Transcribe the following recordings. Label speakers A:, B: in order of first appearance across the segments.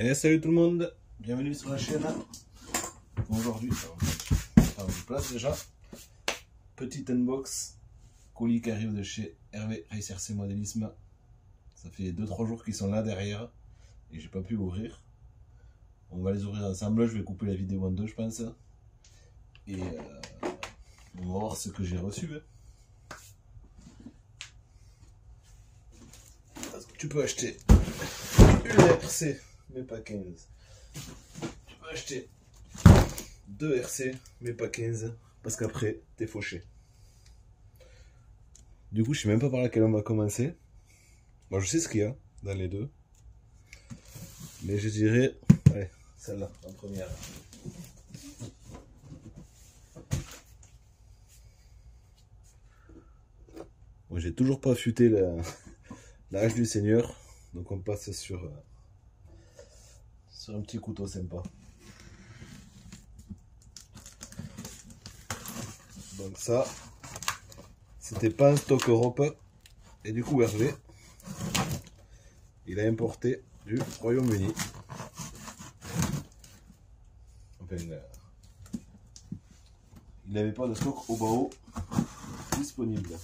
A: Et salut tout le monde, bienvenue sur la chaîne. Aujourd'hui, on vous place déjà. Petite unbox, colis qui arrive de chez Hervé Racer C Modélisme. Ça fait 2-3 jours qu'ils sont là derrière et j'ai pas pu ouvrir. On va les ouvrir ensemble, je vais couper la vidéo en deux je pense. Et on va voir ce que j'ai reçu. Parce que tu peux acheter une RC, mais pas 15. Tu peux acheter 2 RC, mais pas 15. Parce qu'après, t'es fauché. Du coup, je sais même pas par laquelle on va commencer. Moi, je sais ce qu'il y a dans les deux. Mais je dirais, allez, celle-là, en première. Bon, j'ai toujours pas affûté la hache du Seigneur. Donc on passe sur un petit couteau sympa. Donc ça, c'était pas un stock Europe. Et du coup Hervé, il a importé du Royaume-Uni. Enfin, il n'avait pas de stock au BAO disponible.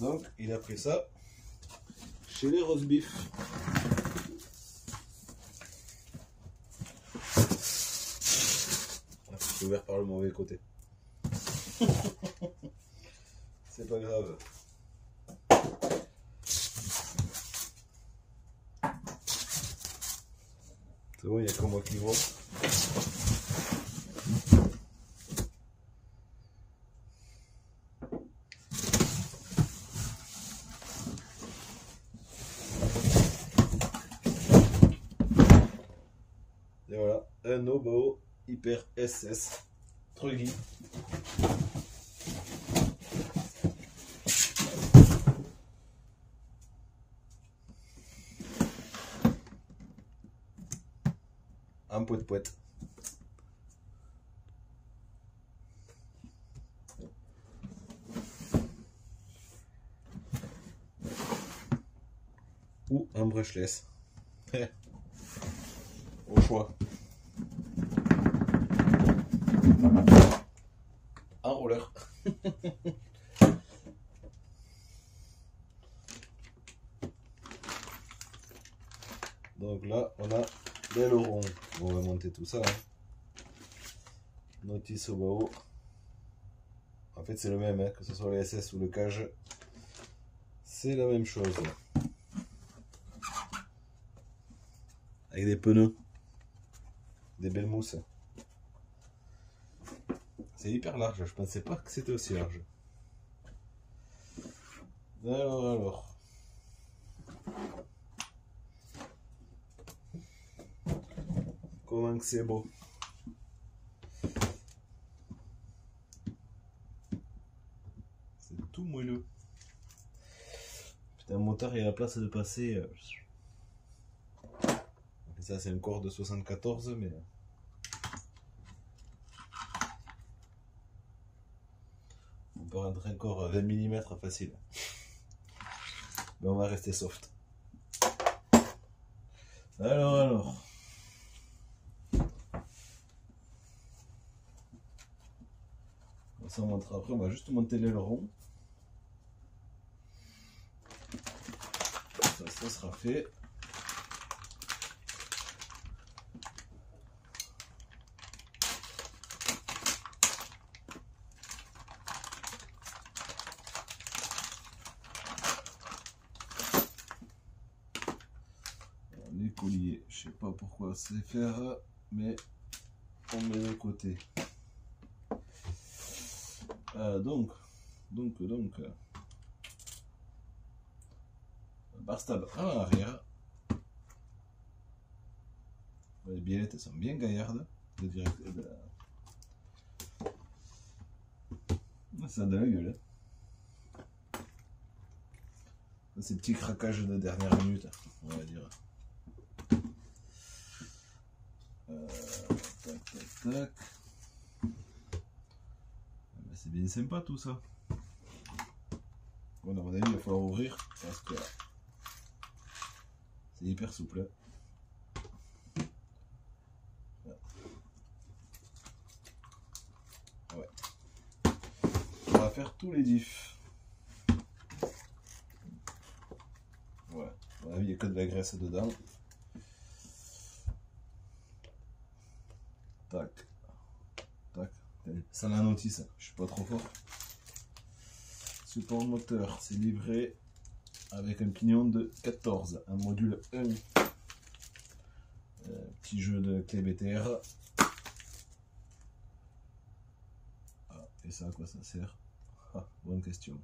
A: Donc il a pris ça chez les roast beef. C'est ouvert par le mauvais côté. C'est pas grave. C'est bon, il n'y a que moi qui vois. Et voilà, un Obao Hyper SS Truggy. Un poète. Ou un brushless. Au choix. Un roller. Donc là, on a l'aileron. On va monter tout ça. Notice au bas. En fait, c'est le même, hein, que ce soit le SS ou le cage. C'est la même chose. Avec des pneus. Des belles mousses. C'est hyper large. Je pensais pas que c'était aussi large. Alors. Comment que c'est beau. C'est tout moelleux. Putain, le moteur il a la place de passer. Ça c'est un corps de 74 mais. On peut rentrer encore 20 mm facile. Mais on va rester soft. Alors. Ça on montrera après, on va juste monter l'aileron. Ça sera fait. Les colliers, je sais pas pourquoi c'est faire, mais on met de côté. Donc, bar stable à l'arrière. Les biellettes sont bien gaillardes. Ça a de la gueule. Ces petits craquages de dernière minute, on va dire. Tac. C'est bien sympa tout ça. Bon, à mon avis, il va falloir ouvrir parce que c'est hyper souple. Ouais. On va faire tous les diffs. Voilà. À mon avis, il n'y a que de la graisse dedans. Tac. Tac. Ça la notice, je suis pas trop fort. Support moteur, c'est livré avec un pignon de 14, un module 1. Petit jeu de clé BTR. Ah, et ça, à quoi ça sert? Ah, bonne question.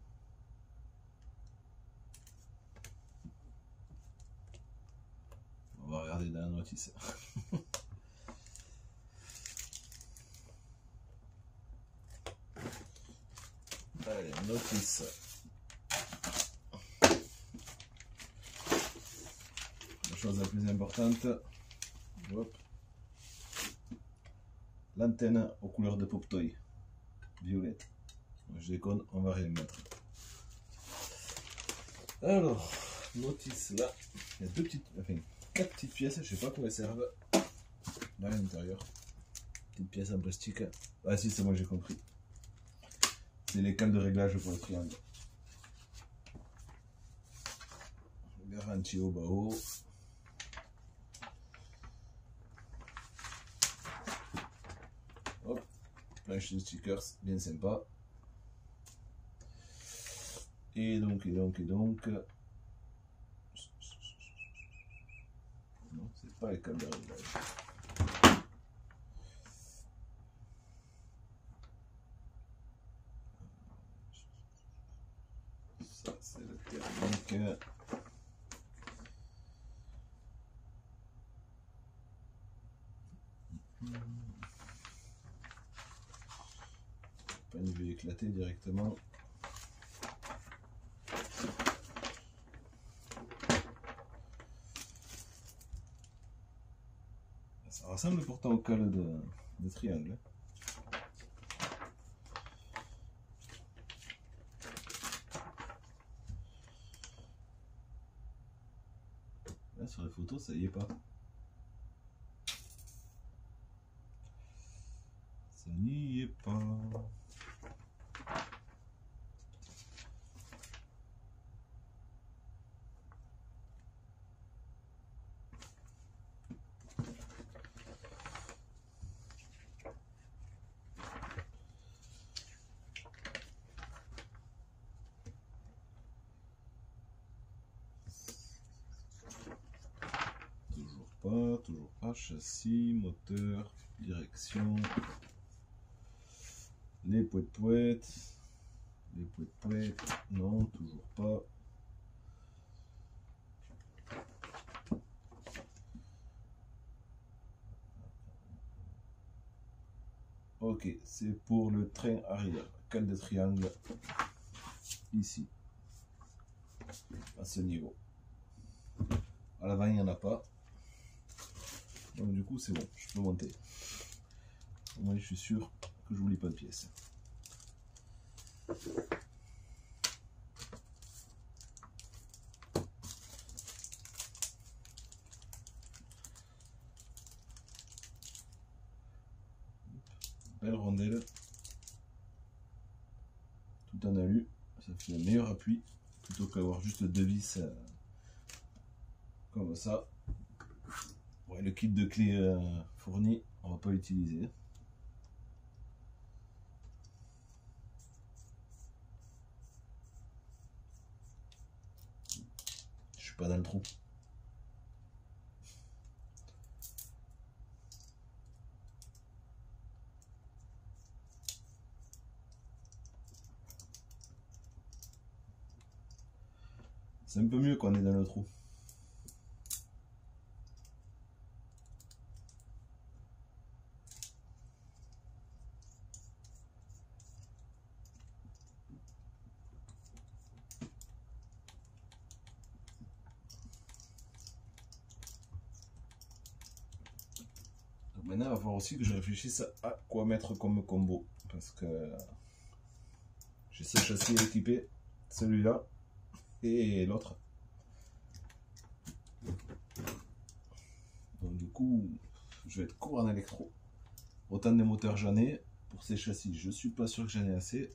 A: On va regarder dans la notice. Allez, notice. La chose la plus importante, l'antenne aux couleurs de Pop Toy, violette. Je déconne, on va rien mettre. Alors, notice là, il y a quatre petites pièces, je sais pas quoi elles servent. Là à l'intérieur, petites pièces en plastique. Ah si, c'est moi j'ai compris. C'est les cales de réglage pour le triangle. Garantie au bas haut. Hop, planche de stickers, bien sympa. Et donc. Non, c'est pas les cales de réglage. Ça, c'est le thermique. Pas une vue éclatée directement. Ça ressemble pourtant au cale de triangle. Là, sur les photos, ça y est pas. Ça n'y est pas. Toujours pas, châssis, moteur, direction, les poètes, non, toujours pas. Ok, c'est pour le train arrière, cale de triangle, ici, à ce niveau. À l'avant, il n'y en a pas. Donc du coup c'est bon, je peux monter. Moi je suis sûr que je n'oublie pas de pièces. Belle rondelle. Tout en alu, ça fait un meilleur appui plutôt qu'avoir juste deux vis comme ça. Ouais, le kit de clés fourni, on va pas l'utiliser. Je suis pas dans le trou. C'est un peu mieux quand on est dans le trou. Maintenant, il va falloir aussi que je réfléchisse à quoi mettre comme combo. Parce que j'ai ce châssis équipé. celui-là et l'autre. Donc du coup, je vais être court en électro. Autant des moteurs j'en ai. Pour ces châssis, je suis pas sûr que j'en ai assez.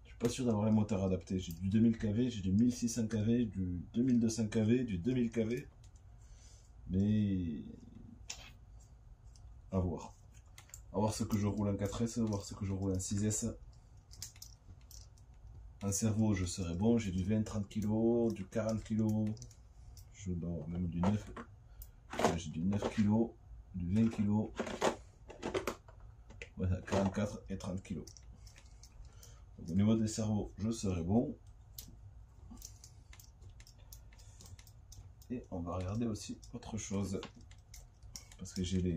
A: Je suis pas sûr d'avoir les moteurs adaptés. J'ai du 2000 kV, j'ai du 1600 kV, du 2200 kV, du 2000 kV. Mais à voir. À voir ce que je roule en 4S, à voir ce que je roule en 6S. En servo, je serai bon. J'ai du 20-30 kg, du 40 kg. Je dors même du 9. J'ai du 9 kg, du 20 kg. Voilà, 44 et 30 kg. Au niveau des cerveaux, je serai bon. Et on va regarder aussi autre chose. Parce que j'ai les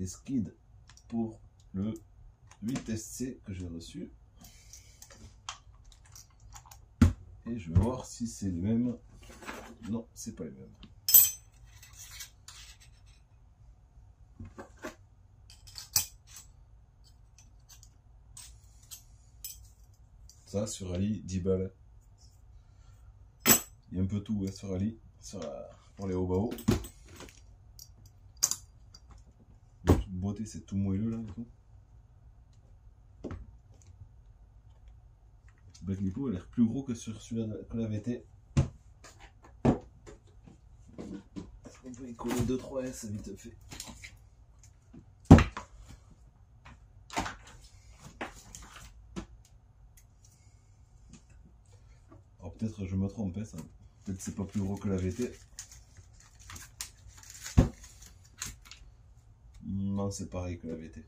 A: skids pour le 8SC que j'ai reçu. Et je vais voir si c'est les mêmes. Non, c'est pas les mêmes. Ça, sur Ali, 10 balles. Il y a un peu tout hein, sur Ali, pour les hauts-bas. Toute beauté, c'est tout moelleux là. Et tout. Le Lipo a l'air plus gros que sur celui-là que la VT. On peut y coller 2-3 S vite fait. Alors peut-être je me trompe, hein, peut-être c'est pas plus gros que la VT. Non, c'est pareil que la VT.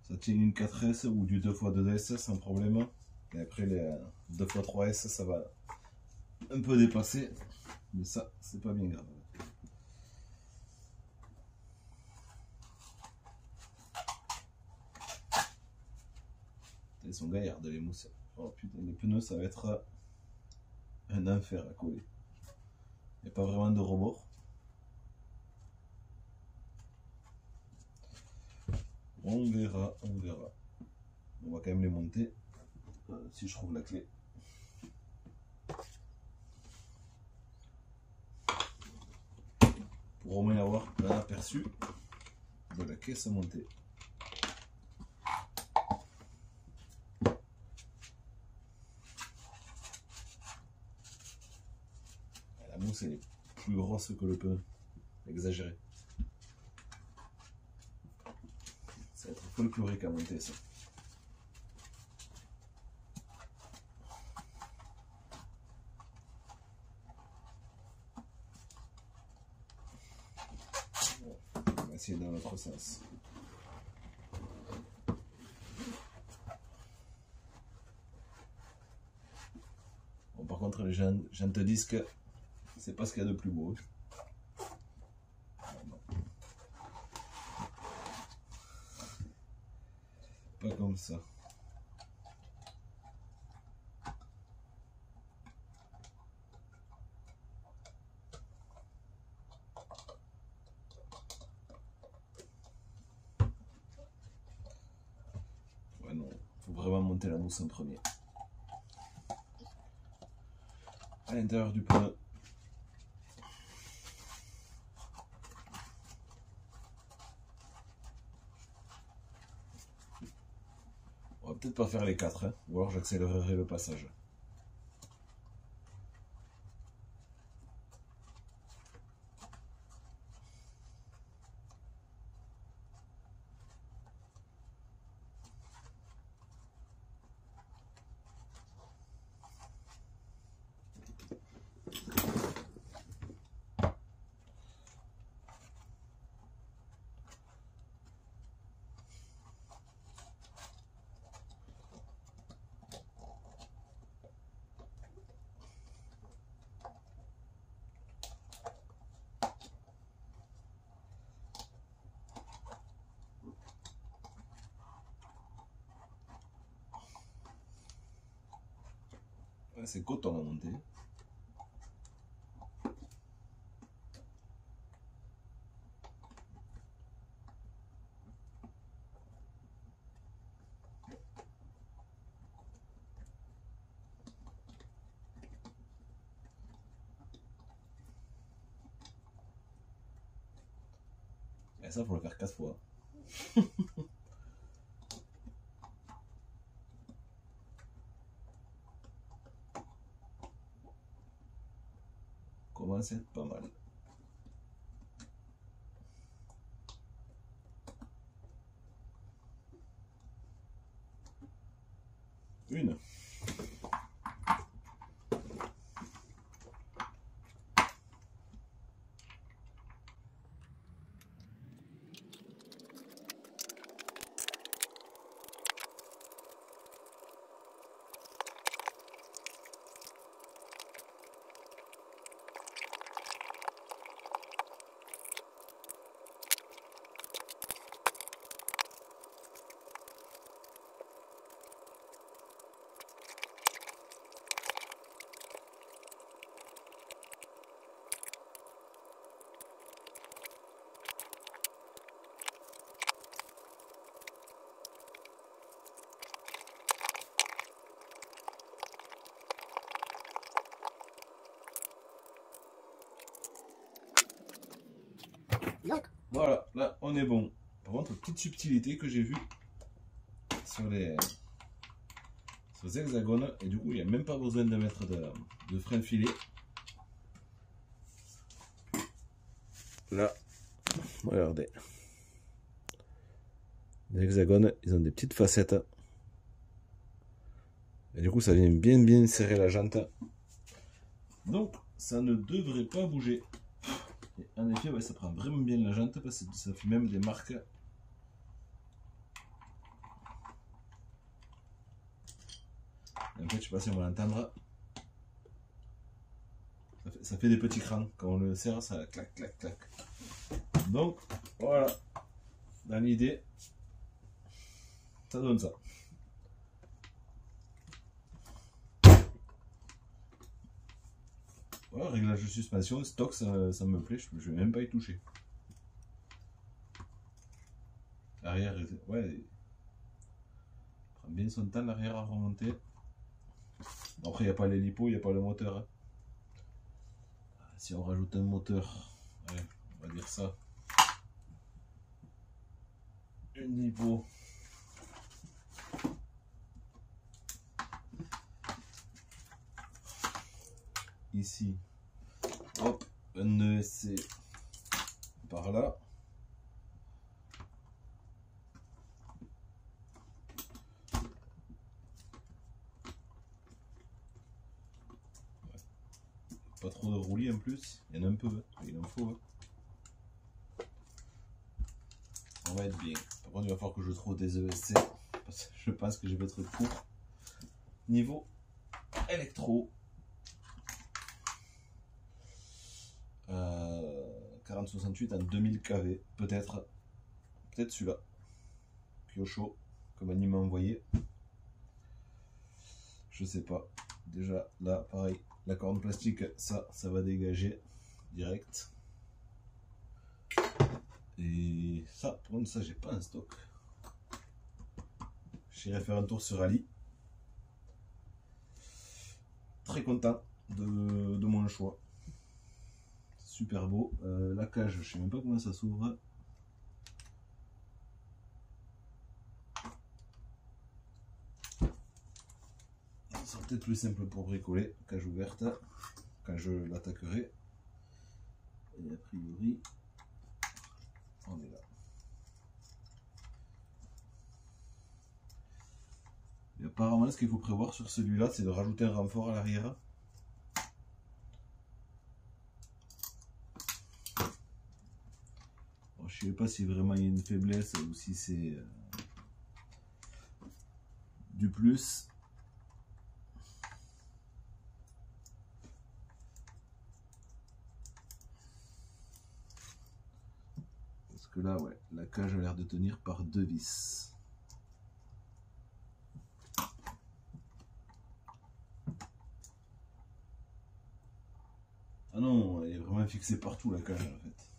A: Ça tient une 4S ou du 2x2S sans problème. Et après les 2x3S, ça va un peu dépasser. Mais ça, c'est pas bien grave. Ils sont gaillards les mousses. Oh putain, les pneus, ça va être un enfer à coller. Il n'y a pas vraiment de rebord. On verra, on verra. On va quand même les monter. Si je trouve la clé. Pour au moins avoir un aperçu de la caisse à monter. La mousse elle est plus grosse que le pneu. Exagéré. Ça va être folklorique à monter ça. On va essayer dans l'autre sens. Bon, par contre les jantes disques, c'est pas ce qu'il y a de plus beau. Pas comme ça. Ouais non, faut vraiment monter la mousse en premier. À l'intérieur du pneu. On va peut-être pas faire les 4, hein, ou alors j'accélérerai le passage. C'est coton à monter. Et ça, faut le faire 4 fois. Commence à être pas mal. Une. Voilà, là on est bon. Par contre, petite subtilité que j'ai vue sur les hexagones, et du coup il n'y a même pas besoin de mettre de frein de filet. Là, regardez. Les hexagones, ils ont des petites facettes. Et du coup ça vient bien serrer la jante. Donc ça ne devrait pas bouger. Et en effet, ouais, ça prend vraiment bien la jante parce que ça fait même des marques. Et en fait, je sais pas si on va l'entendre. Ça fait des petits crans. Quand on le serre, ça clac, clac, clac. Donc, voilà. Dans l'idée, ça donne ça. Voilà, réglage de suspension, stock, ça me plaît, je vais même pas y toucher. L'arrière, ouais, prend bien son temps l'arrière à remonter. Après, il n'y a pas l'hélipo, il n'y a pas le moteur. Hein. Si on rajoute un moteur, ouais, on va dire ça. Une hélipo. Ici, hop, un ESC par là. Pas trop de roulis en plus, il y en a un peu, hein. Il en faut. Hein. On va être bien. Par contre, il va falloir que je trouve des ESC parce que je pense que je vais être court niveau électro. 4068 en 2000 kV, peut-être celui-là. Kyosho, comme Annie m'a envoyé. Je sais pas. Déjà là, pareil, la corne plastique, ça va dégager direct. Et ça, par contre, ça, j'ai pas un stock. J'irai faire un tour sur Ali. Très content de mon choix. Super beau. La cage, je sais même pas comment ça s'ouvre. Ça sera peut-être plus simple pour bricoler. Cage ouverte quand je l'attaquerai. Et a priori, on est là. Et apparemment, ce qu'il faut prévoir sur celui-là, c'est de rajouter un renfort à l'arrière. Je ne sais pas si vraiment il y a une faiblesse ou si c'est du plus. Parce que là, ouais, la cage a l'air de tenir par 2 vis. Ah non, elle est vraiment fixée partout la cage en fait.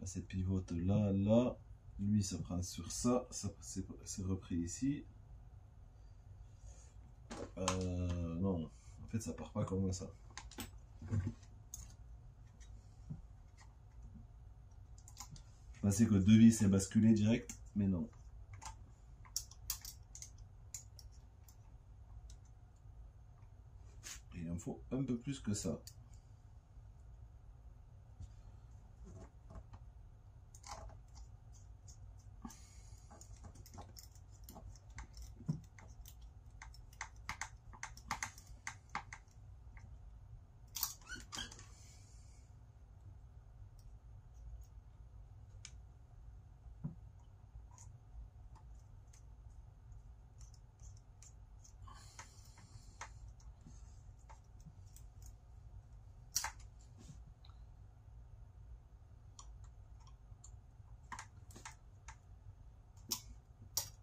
A: Cette pivote là, là. Lui, ça prend sur ça. Ça c'est repris ici. Non, en fait, ça part pas comme ça. pensais que 2 vis c'est basculé direct, mais non. Il en faut un peu plus que ça.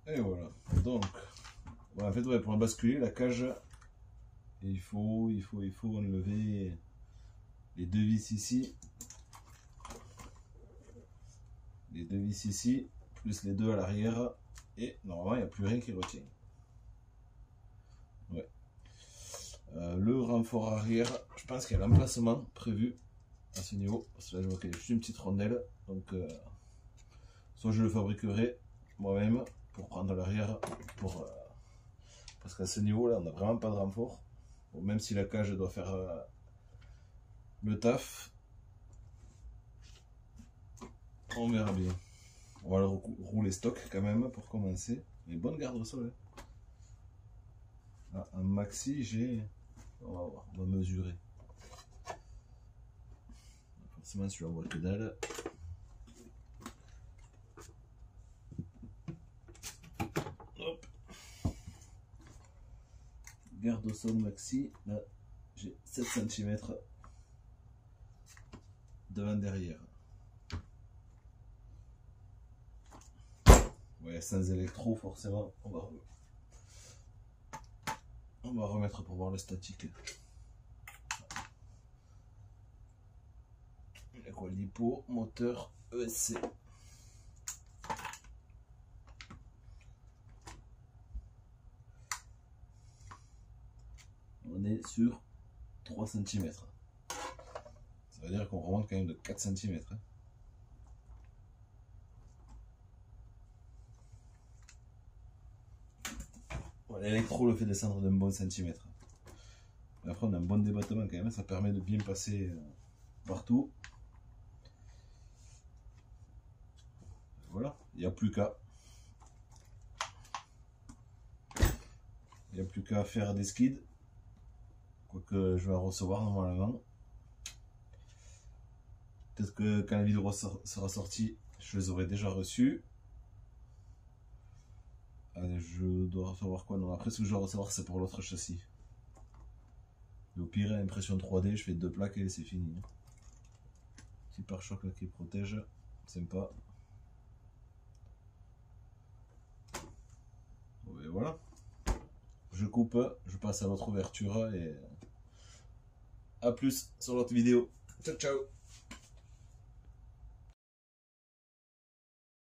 A: Et voilà. Donc, ouais, en fait, ouais, pour basculer la cage, il faut enlever les 2 vis ici. Les 2 vis ici, plus les 2 à l'arrière. Et normalement, il n'y a plus rien qui retient. Ouais. Le renfort arrière, je pense qu'il y a l'emplacement prévu à ce niveau. Parce que là, je vois qu'il y a juste une petite rondelle. Donc, soit je le fabriquerai moi-même pour prendre l'arrière. Parce qu'à ce niveau-là, on n'a vraiment pas de renfort. Bon, même si la cage doit faire le taf, on verra bien. On va le rouler stock quand même pour commencer. Mais bonne garde au sol. Ah, un maxi, j'ai. On va voir, on va mesurer. Forcément, celui-là, on voit que dalle. Hop. Garde au sol maxi. Là, j'ai 7 cm devant derrière. Ouais, sans électro, forcément, on va remettre pour voir le statique. Il y a quoi? Lipo, moteur, ESC. On est sur 3 cm. Ça veut dire qu'on remonte quand même de 4 cm. L'électro le fait descendre d'un bon centimètre. Et après on a un bon débattement quand même, ça permet de bien passer partout. Voilà, il n'y a plus qu'à. Il n'y a plus qu'à faire des skids. Quoique je vais en recevoir normalement. Peut-être que quand la vidéo sera sortie, je les aurai déjà reçus. Allez, je dois recevoir quoi? Non, après ce que je dois recevoir c'est pour l'autre châssis. Et au pire, impression 3D, je fais 2 plaques et c'est fini. Petit pare-choc qui protège, sympa. Et voilà. Je coupe, je passe à l'autre ouverture et à plus sur l'autre vidéo. Ciao ciao.